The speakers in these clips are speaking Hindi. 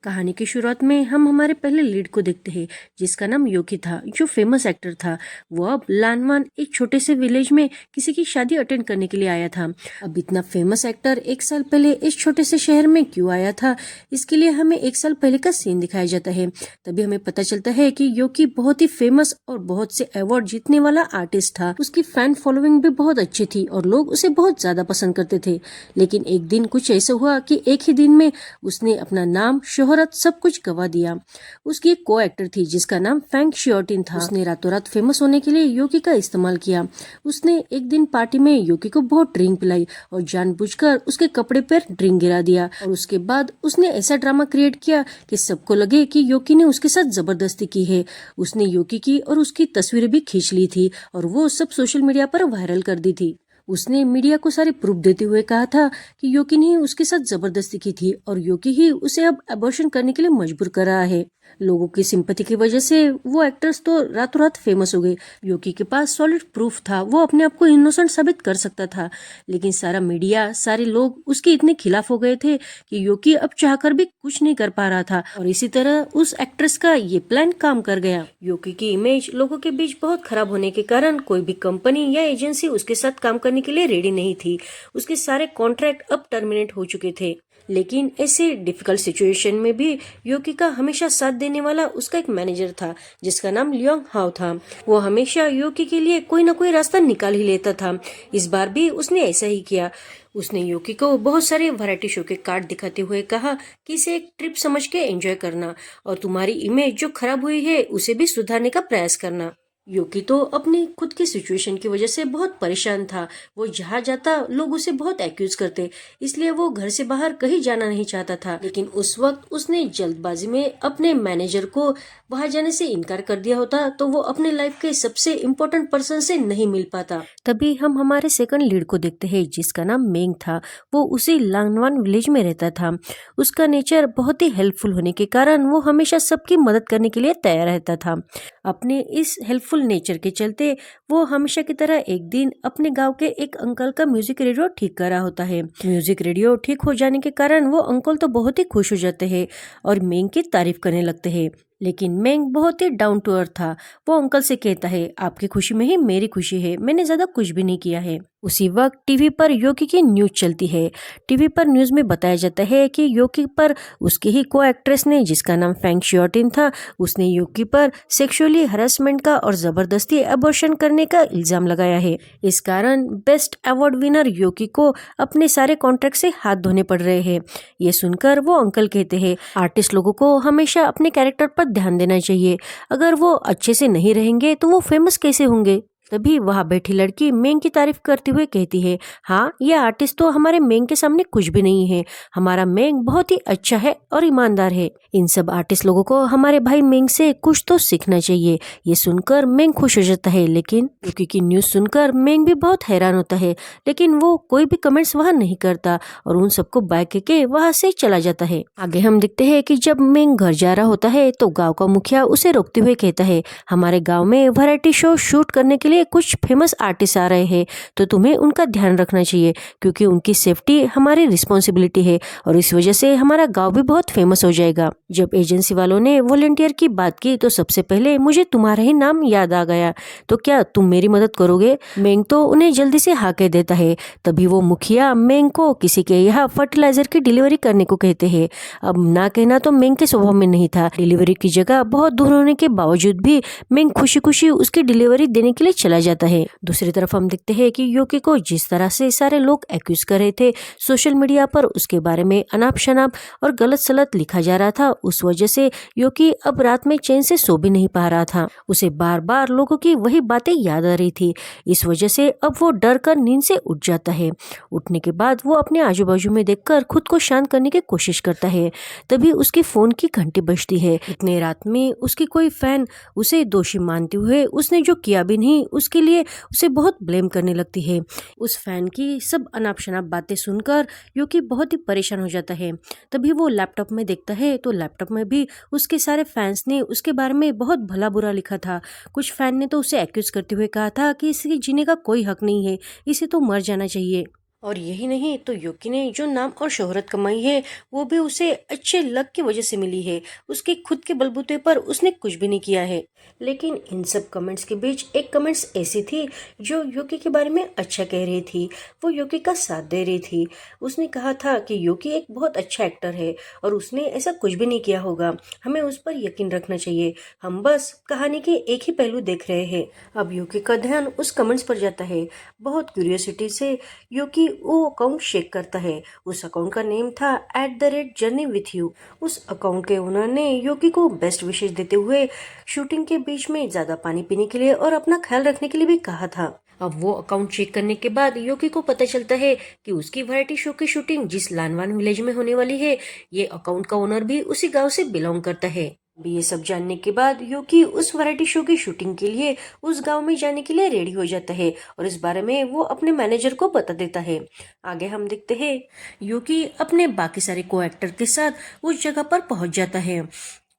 कहानी की शुरुआत में हम हमारे पहले लीड को देखते हैं, जिसका नाम योकी था, जो फेमस एक्टर था। वो अब लानवान एक छोटे से विलेज में किसी की शादी अटेंड करने के लिए आया था। अब इतना फेमस एक्टर एक साल पहले इस छोटे से शहर में क्यों आया था, इसके लिए हमें एक साल पहले का सीन दिखाया जाता है। तभी हमें पता चलता है कि योकी बहुत ही फेमस और बहुत से अवार्ड जीतने वाला आर्टिस्ट था। उसकी फैन फॉलोइंग भी बहुत अच्छी थी और लोग उसे बहुत ज्यादा पसंद करते थे। लेकिन एक दिन कुछ ऐसा हुआ कि एक ही दिन में उसने अपना नाम, शोहरत, सब कुछ गवा दिया। उसकी एक को एक्टर थी जिसका नाम फैंग शियोटिन था। उसने रातों रात फेमस होने के लिए योकी का इस्तेमाल किया। उसने एक दिन पार्टी में योकी को बहुत ड्रिंक पिलाई और जानबूझकर उसके कपड़े पर ड्रिंक गिरा दिया। और उसके बाद उसने ऐसा ड्रामा क्रिएट किया कि सबको लगे कि योकी ने उसके साथ जबरदस्ती की है। उसने योकी की और उसकी तस्वीरें भी खींच ली थी और वो सब सोशल मीडिया पर वायरल कर दी थी। उसने मीडिया को सारे प्रूफ देते हुए कहा था कि योकी ने उसके साथ जबरदस्ती की थी और योकी ही उसे अब अबॉर्शन करने के लिए मजबूर कर रहा है। लोगों की सिंपैथी की वजह से वो एक्टर्स तो रातों रात फेमस हो गए। योकी के पास सॉलिड प्रूफ था, वो अपने आप को इनोसेंट साबित कर सकता था। लेकिन सारा मीडिया, सारे लोग उसके इतने खिलाफ हो गए थे कि योकी अब चाहकर भी कुछ नहीं कर पा रहा था। और इसी तरह उस एक्ट्रेस का ये प्लान काम कर गया। योकी की इमेज लोगों के बीच बहुत खराब होने के कारण कोई भी कंपनी या एजेंसी उसके साथ काम करने के लिए रेडी नहीं थी। उसके सारे कॉन्ट्रैक्ट अब टर्मिनेट हो चुके थे। लेकिन ऐसे डिफिकल्ट सिचुएशन में भी योकी का हमेशा साथ देने वाला उसका एक मैनेजर था, जिसका नाम लियोंग हाओ था। वो हमेशा योकी के लिए कोई ना कोई रास्ता निकाल ही लेता था। इस बार भी उसने ऐसा ही किया। उसने योकी को बहुत सारे वैरायटी शो के कार्ड दिखाते हुए कहा कि इसे एक ट्रिप समझ के एंजॉय करना और तुम्हारी इमेज जो खराब हुई है उसे भी सुधारने का प्रयास करना। योकी तो अपनी खुद की सिचुएशन की वजह से बहुत परेशान था। वो जहाँ जाता लोग उसे बहुत एक्यूज करते, इसलिए वो घर से बाहर कहीं जाना नहीं चाहता था। लेकिन उस वक्त उसने जल्दबाजी में अपने मैनेजर को वहां जाने से इनकार कर दिया होता तो वो अपने लाइफ के सबसे इम्पोर्टेंट पर्सन से नहीं मिल पाता। तभी हम हमारे सेकंड लीड को देखते हैं, जिसका नाम मेंग था। वो उसी लांगवान विलेज में रहता था। उसका नेचर बहुत ही हेल्पफुल होने के कारण वो हमेशा सबकी मदद करने के लिए तैयार रहता था। अपने इस हेल्पफुल नेचर के चलते वो हमेशा की तरह एक दिन अपने गांव के एक अंकल का म्यूजिक रेडियो ठीक कर रहा होता है। म्यूजिक रेडियो ठीक हो जाने के कारण वो अंकल तो बहुत ही खुश हो जाते हैं और मेंग की तारीफ करने लगते हैं। लेकिन मेंग बहुत ही डाउन टू अर्थ था। वो अंकल से कहता है, आपकी खुशी में ही मेरी खुशी है, मैंने ज्यादा कुछ भी नहीं किया है। उसी वक्त टीवी पर योकी की न्यूज चलती है। टीवी पर न्यूज में बताया जाता है कि योकी पर उसकी ही को एक्ट्रेस ने, जिसका नाम फैंग शियोटिन था, उसने योकी पर सेक्सुअली हरासमेंट का और जबरदस्ती अबॉर्शन करने का इल्जाम लगाया है। इस कारण बेस्ट अवार्ड विनर योकी को अपने सारे कॉन्ट्रैक्ट से हाथ धोने पड़ रहे हैं। ये सुनकर वो अंकल कहते हैं, आर्टिस्ट लोगों को हमेशा अपने कैरेक्टर पर ध्यान देना चाहिए। अगर वो अच्छे से नहीं रहेंगे तो वो फेमस कैसे होंगे। तभी वहां बैठी लड़की मेंग की तारीफ करते हुए कहती है, हाँ, ये आर्टिस्ट तो हमारे मेंग के सामने कुछ भी नहीं है। हमारा मेंग बहुत ही अच्छा है और ईमानदार है। इन सब आर्टिस्ट लोगों को हमारे भाई मेंग से कुछ तो सीखना चाहिए। ये सुनकर मेंग खुश हो जाता है। लेकिन योकी की न्यूज सुनकर मेंग भी बहुत हैरान होता है, लेकिन वो कोई भी कमेंट्स वहां नहीं करता और उन सबको बाय के वहां से चला जाता है। आगे हम देखते हैं कि जब मेंग घर जा रहा होता है तो गाँव का मुखिया उसे रोकते हुए कहता है, हमारे गाँव में वैरायटी शो शूट करने के लिए कुछ फेमस आर्टिस्ट आ रहे हैं, तो तुम्हें उनका ध्यान रखना चाहिए, क्योंकि उनकी सेफ्टी हमारी रिस्पॉन्सिबिलिटी है और इस वजह से हमारा गांव भी बहुत फेमस हो जाएगा। जब एजेंसी वालों ने वॉलंटियर की बात की तो सबसे पहले मुझे तुम्हारा ही नाम याद आ गया, तो क्या तुम मेरी मदद करोगे। मेंग तो उन्हें जल्दी से हाँ कह देता है। तभी वो मुखिया मेंग को किसी के यहाँ फर्टिलाइजर की डिलीवरी करने को कहते हैं। अब ना कहना तो मेंग के स्वभाव में नहीं था। डिलीवरी की जगह बहुत दूर होने के बावजूद भी मेंग खुशी खुशी उसकी डिलीवरी देने के लिए चला जाता है। दूसरी तरफ हम देखते हैं कि योकी को जिस तरह से सारे लोग एक्यूज कर रहे थे सोशल मीडिया पर, उसके बारे में अनाप शनाप और गलत सलत लिखा जा रहा था, उस वजह से योकी अब रात में चैन से सो भी नहीं पा रहा था। उसे बार बार लोगों की वही बातें याद आ रही थी। इस वजह से अब वो डर कर नींद से उठ जाता है। उठने के बाद वो अपने आजू बाजू में देखकर खुद को शांत करने की कोशिश करता है। तभी उसकी फोन की घंटी बजती है। इतने रात में उसकी कोई फैन उसे दोषी मानते हुए उसने जो किया भी नहीं उसके लिए उसे बहुत ब्लेम करने लगती है। उस फैन की सब अनाप शनाप बातें सुनकर योकी बहुत ही परेशान हो जाता है। तभी वो लैपटॉप में देखता है तो लैपटॉप में भी उसके सारे फैंस ने उसके बारे में बहुत भला बुरा लिखा था। कुछ फैन ने तो उसे एक्यूज करते हुए कहा था कि इसके जीने का कोई हक नहीं है, इसे तो मर जाना चाहिए। और यही नहीं तो यूकी ने जो नाम और शोहरत कमाई है वो भी उसे अच्छे लक की वजह से मिली है। उसके खुद के बलबूते पर उसने कुछ भी नहीं किया है। लेकिन इन सब कमेंट्स के बीच एक कमेंट्स ऐसी थी जो यूकी के बारे में अच्छा कह रही थी। वो यूकी का साथ दे रही थी। उसने कहा था कि यूकी एक बहुत अच्छा एक्टर है और उसने ऐसा कुछ भी नहीं किया होगा। हमें उस पर यकीन रखना चाहिए। हम बस कहानी के एक ही पहलू देख रहे हैं। अब यूकी का ध्यान उस कमेंट्स पर जाता है। बहुत क्यूरियोसिटी से यूकी वो अकाउंट चेक करता है। उस अकाउंट का नेम था @journey_with_you। उस अकाउंट के ओनर ने यूकी को बेस्ट विशेष देते हुए शूटिंग के बीच में ज्यादा पानी पीने के लिए और अपना ख्याल रखने के लिए भी कहा था। अब वो अकाउंट चेक करने के बाद यूकी को पता चलता है कि उसकी वैरायटी शो की शूटिंग जिस लानवान विलेज में होने वाली है, ये अकाउंट का ओनर भी उसी गांव से बिलोंग करता है। अभी ये सब जानने के बाद यूकी उस वैरायटी शो की शूटिंग के लिए उस गांव में जाने के लिए रेडी हो जाता है और इस बारे में वो अपने मैनेजर को बता देता है। आगे हम देखते हैं यूकी अपने बाकी सारे को एक्टर के साथ उस जगह पर पहुंच जाता है।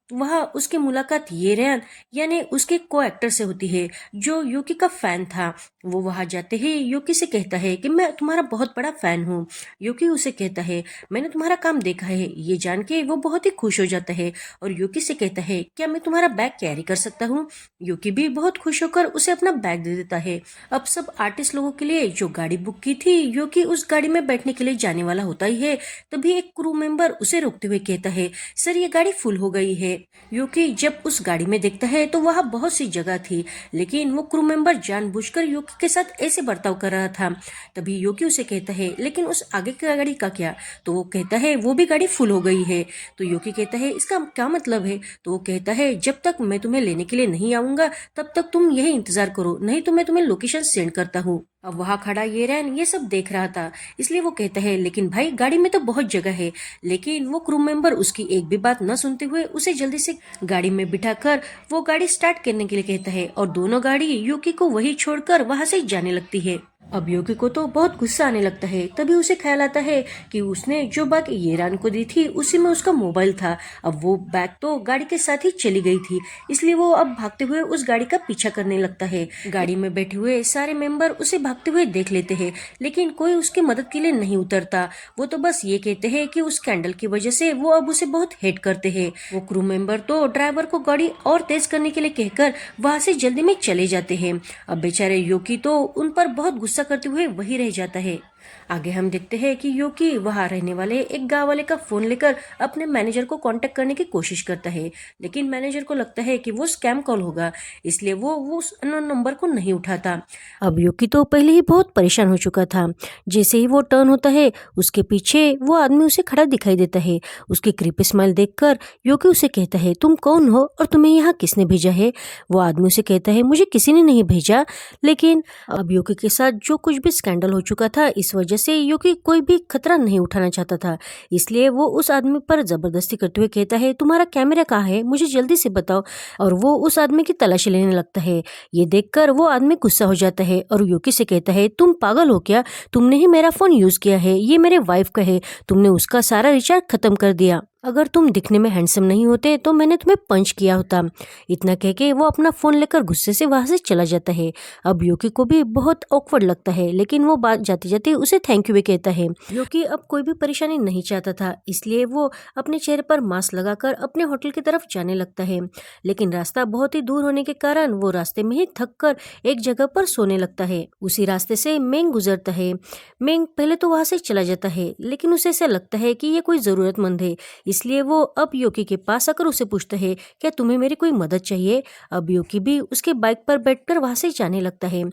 वहाँ उसकी मुलाकात ये रेन यानी उसके को एक्टर से होती है जो यूकी का फैन था। वो वहां जाते ही यूकी से कहता है कि मैं तुम्हारा बहुत बड़ा फैन हूँ। यूकी उसे कहता है मैंने तुम्हारा काम देखा है। ये जान के वो बहुत ही खुश हो जाता है और यूकी से कहता है क्या मैं तुम्हारा बैग कैरी कर सकता हूँ। यूकी भी बहुत खुश होकर उसे अपना बैग दे देता है। अब सब आर्टिस्ट लोगों के लिए जो गाड़ी बुक की थी यूकी उस गाड़ी में बैठने के लिए जाने वाला होता ही है। तभी एक क्रू मेंबर उसे रोकते हुए कहता है सर ये गाड़ी फुल हो गई है। यूकी जब उस गाड़ी में देखता है तो वहाँ बहुत सी जगह थी, लेकिन वो क्रू मेंबर जानबूझकर यूकी के साथ ऐसे बर्ताव कर रहा था। तभी यूकी उसे कहता है लेकिन उस आगे की गाड़ी का क्या। तो वो कहता है वो भी गाड़ी फुल हो गई है। तो यूकी कहता है इसका क्या मतलब है। तो वो कहता है जब तक मैं तुम्हें लेने के लिए नहीं आऊंगा तब तक तुम यही इंतजार करो, नहीं तो मैं तुम्हें लोकेशन सेंड करता हूँ। अब वहां खड़ा ये रैन ये सब देख रहा था, इसलिए वो कहता है लेकिन भाई गाड़ी में तो बहुत जगह है। लेकिन वो क्रू मेंबर उसकी एक भी बात न सुनते हुए उसे जल्दी से गाड़ी में बिठाकर वो गाड़ी स्टार्ट करने के लिए कहता है और दोनों गाड़ी यूकी को वही छोड़कर वहां से जाने लगती है। अब यूकी को तो बहुत गुस्सा आने लगता है। तभी उसे ख्याल आता है कि उसने जो बैग येरान को दी थी उसी में उसका मोबाइल था। अब वो बैग तो गाड़ी के साथ ही चली गई थी, इसलिए वो अब भागते हुए उस गाड़ी का पीछा करने लगता है। गाड़ी में बैठे हुए सारे मेंबर उसे भागते हुए देख लेते हैं, लेकिन कोई उसकी मदद के लिए नहीं उतरता। वो तो बस ये कहते हैं कि उस कैंडल की वजह से वो अब उसे बहुत हेट करते हैं। वो क्रू मेंबर तो ड्राइवर को गाड़ी और तेज करने के लिए कहकर वहां से जल्दी में चले जाते हैं। अब बेचारे यूकी तो उन पर बहुत गुस्सा करते हुए वही रह जाता है। आगे हम देखते हैं कि यूकी वहां रहने वाले एक गांव वाले का फोन लेकर अपने मैनेजर को कांटेक्ट करने की कोशिश करता है, लेकिन मैनेजर को लगता है कि वो स्कैम कॉल होगा, इसलिए वो उस अननोन नंबर को नहीं उठाता। अब यूकी तो पहले ही बहुत परेशान हो चुका था। जैसे ही वो टर्न होता है उसके पीछे वो आदमी उसे खड़ा दिखाई देता है। उसकी क्रीपी स्माइल देखकर यूकी उसे कहता है तुम कौन हो और तुम्हें यहाँ किसने भेजा है। वो आदमी उसे कहता है मुझे किसी ने नहीं भेजा। लेकिन अब यूकी के साथ जो कुछ भी स्कैंडल हो चुका था इस वजह से यूकी कोई भी खतरा नहीं उठाना चाहता था, इसलिए वो उस आदमी पर जबरदस्ती करते हुए कहता है तुम्हारा कैमरा कहाँ है, मुझे जल्दी से बताओ। और वो उस आदमी की तलाशी लेने लगता है। ये देखकर वो आदमी गुस्सा हो जाता है और यूकी से कहता है तुम पागल हो क्या, तुमने ही मेरा फोन यूज किया है, ये मेरे वाइफ का है, तुमने उसका सारा रिचार्ज खत्म कर दिया। अगर तुम दिखने में हैंडसम नहीं होते तो मैंने तुम्हें पंच किया होता। इतना कह के वो अपना फोन लेकर गुस्से से वहां से चला जाता है। अब यूकी को भी बहुत ऑकवर्ड लगता है, लेकिन वो बात जाते जाते उसे थैंक यू भी कहता है। यूकी अब कोई भी परेशानी नहीं चाहता था, इसलिए वो अपने चेहरे पर मास्क लगाकर अपने होटल की तरफ जाने लगता है। लेकिन रास्ता बहुत ही दूर होने के कारण वो रास्ते में ही थक कर एक जगह पर सोने लगता है। उसी रास्ते से मेंग गुजरता है। मेंग पहले तो वहां से चला जाता है, लेकिन उसे ऐसा लगता है कि ये कोई जरूरतमंद है, इसलिए वो अब यूकी के पास आकर उसे पूछता है क्या तुम्हें मेरी कोई मदद चाहिए। अब यूकी भी उसके बाइक पर बैठकर वहां से जाने लगता है।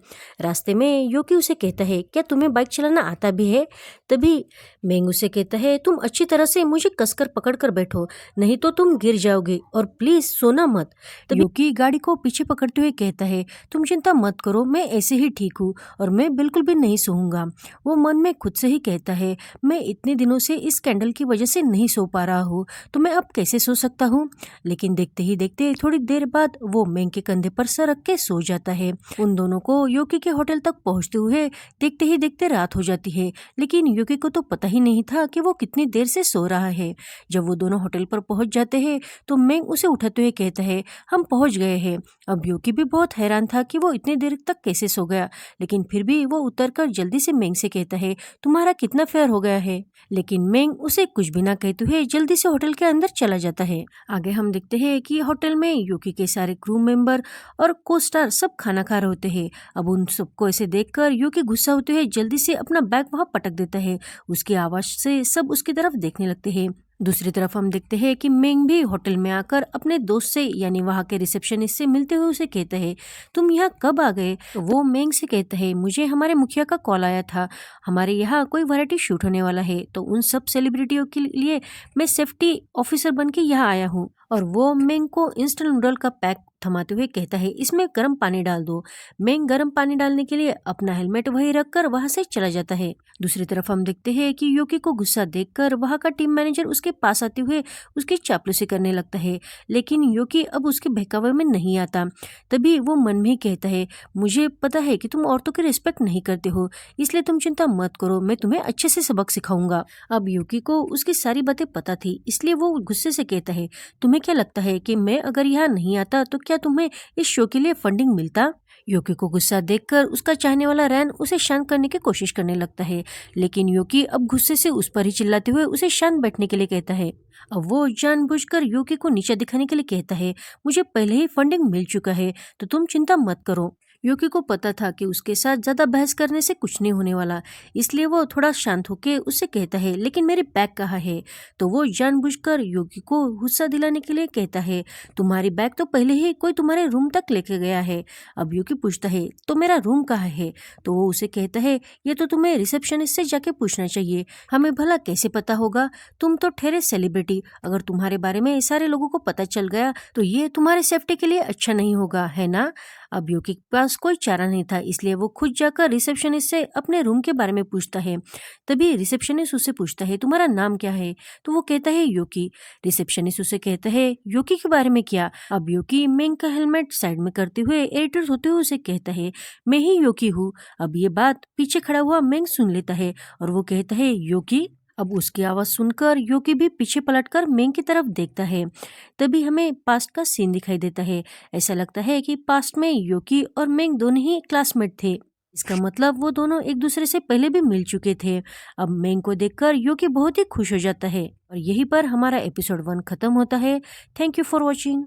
रास्ते में यूकी उसे कहता है क्या तुम्हें बाइक चलाना आता भी है। तभी मेंग उसे कहता है तुम अच्छी तरह से मुझे कसकर पकड़ कर बैठो, नहीं तो तुम गिर जाओगे और प्लीज सोना मत। तभी यूकी गाड़ी को पीछे पकड़ते हुए कहता है तुम चिंता मत करो, मैं ऐसे ही ठीक हूँ और मैं बिल्कुल भी नहीं सोऊंगा। वो मन में खुद से ही कहता है मैं इतने दिनों से इस कैंडल की वजह से नहीं सो पा रहा हूँ तो मैं अब कैसे सो सकता हूँ। लेकिन देखते ही देखते थोड़ी देर बाद वो मेंग के कंधे पर सर रख के सो जाता है। उन दोनों को योकी के होटल तक पहुंचते हुए देखते ही देखते रात हो जाती है, लेकिन योकी को तो पता ही नहीं था कि वो कितनी देर से सो रहा है। जब वो दोनों होटल पर पहुंच जाते हैं तो मेंग उसे उठाते हुए कहता है, हम पहुंच गए हैं। अब योकी भी बहुत हैरान था कि वो इतनी देर तक कैसे सो गया, लेकिन फिर भी वो उतरकर जल्दी से मेंग से कहता है, तुम्हारा कितना फेयर हो गया है। लेकिन मेंग उसे कुछ भी ना कहते हुए जल्दी से होटल के अंदर चला जाता है। आगे हम देखते हैं कि होटल में योकी के सारे क्रू मेंबर और को स्टार सब खाना खा रहे होते हैं। अब उन सबको ऐसे देखकर योकी गुस्सा होते हुए जल्दी से अपना बैग वहां पटक देता है। उसकी आवाज से सब उसकी तरफ देखने लगते हैं। दूसरी तरफ हम देखते हैं कि मेंग भी होटल में आकर अपने दोस्त से यानी वहाँ के रिसेप्शनिस्ट से मिलते हुए उसे कहता है, तुम यहाँ कब आ गए। तो वो मेंग से कहता है, मुझे हमारे मुखिया का कॉल आया था, हमारे यहाँ कोई वैरायटी शूट होने वाला है, तो उन सब सेलिब्रिटियों के लिए मैं सेफ्टी ऑफिसर बन के यहाँ आया हूँ। और वो मेंग को इंस्टेंट नूडल का पैक थमाते हुए कहता है, इसमें गर्म पानी डाल दो। मेंग गर्म पानी डालने के लिए अपना हेलमेट वहीं रखकर वहां से चला जाता है। दूसरी तरफ हम देखते हैं कि योकी को गुस्सा देखकर वहां का टीम मैनेजर उसके पास आते हुए उसकी चापलूसी करने लगता है, लेकिन योकी अब उसके बहकावे में नहीं आता। तभी वो मन में ही कहता है, मुझे पता है कि तुम औरतों की रिस्पेक्ट नहीं करते हो, इसलिए तुम चिंता मत करो, मैं तुम्हें अच्छे से सबक सिखाऊंगा। अब योकी को उसकी सारी बातें पता थी, इसलिए वो गुस्से से कहता है, तुम्हें क्या लगता है कि मैं अगर यहाँ नहीं आता तो क्या तुम्हें इस शो के लिए फंडिंग मिलता। योकी को गुस्सा देखकर उसका चाहने वाला रैन उसे शांत करने की कोशिश करने लगता है, लेकिन योकी अब गुस्से से उस पर ही चिल्लाते हुए उसे शांत बैठने के लिए कहता है। अब वो जानबूझकर योकी को नीचे दिखाने के लिए कहता है, मुझे पहले ही फंडिंग मिल चुका है, तो तुम चिंता मत करो। योकी को पता था कि उसके साथ ज्यादा बहस करने से कुछ नहीं होने वाला, इसलिए वो थोड़ा शांत होकर उससे कहता है, लेकिन मेरे बैग कहाँ है। तो वो जानबूझकर योकी को गुस्सा दिलाने के लिए कहता है, तुम्हारी बैग तो पहले ही कोई तुम्हारे रूम तक लेके गया है। अब योकी पूछता है, तो मेरा रूम कहाँ है। तो वो उसे कहता है, ये तो तुम्हें रिसेप्शनिस्ट से जाके पूछना चाहिए, हमें भला कैसे पता होगा, तुम तो ठहरे सेलिब्रिटी, अगर तुम्हारे बारे में सारे लोगों को पता चल गया तो ये तुम्हारे सेफ्टी के लिए अच्छा नहीं होगा, है ना। अब योकी के पास कोई चारा नहीं था, इसलिए वो खुद जाकर रिसेप्शनिस्ट से अपने रूम के बारे में पूछता है। तभी रिसेप्शनिस्ट उससे पूछता है, तुम्हारा नाम क्या है। तो वो कहता है, योकी। रिसेप्शनिस्ट उसे कहता है, योकी के बारे में क्या। अब योकी मेंग का हेलमेट साइड में करते हुए इरिटेट होते हुए उसे कहता है, मैं ही योकी हूँ। अब ये बात पीछे खड़ा हुआ मेंग सुन लेता है और वो कहता है, योकी। अब उसकी आवाज सुनकर योकी भी पीछे पलटकर मेंग की तरफ देखता है। तभी हमें पास्ट का सीन दिखाई देता है। ऐसा लगता है कि पास्ट में योकी और मेंग दोनों ही क्लासमेट थे। इसका मतलब वो दोनों एक दूसरे से पहले भी मिल चुके थे। अब मेंग को देखकर योकी बहुत ही खुश हो जाता है और यहीं पर हमारा एपिसोड 1 खत्म होता है। Thank you for watching.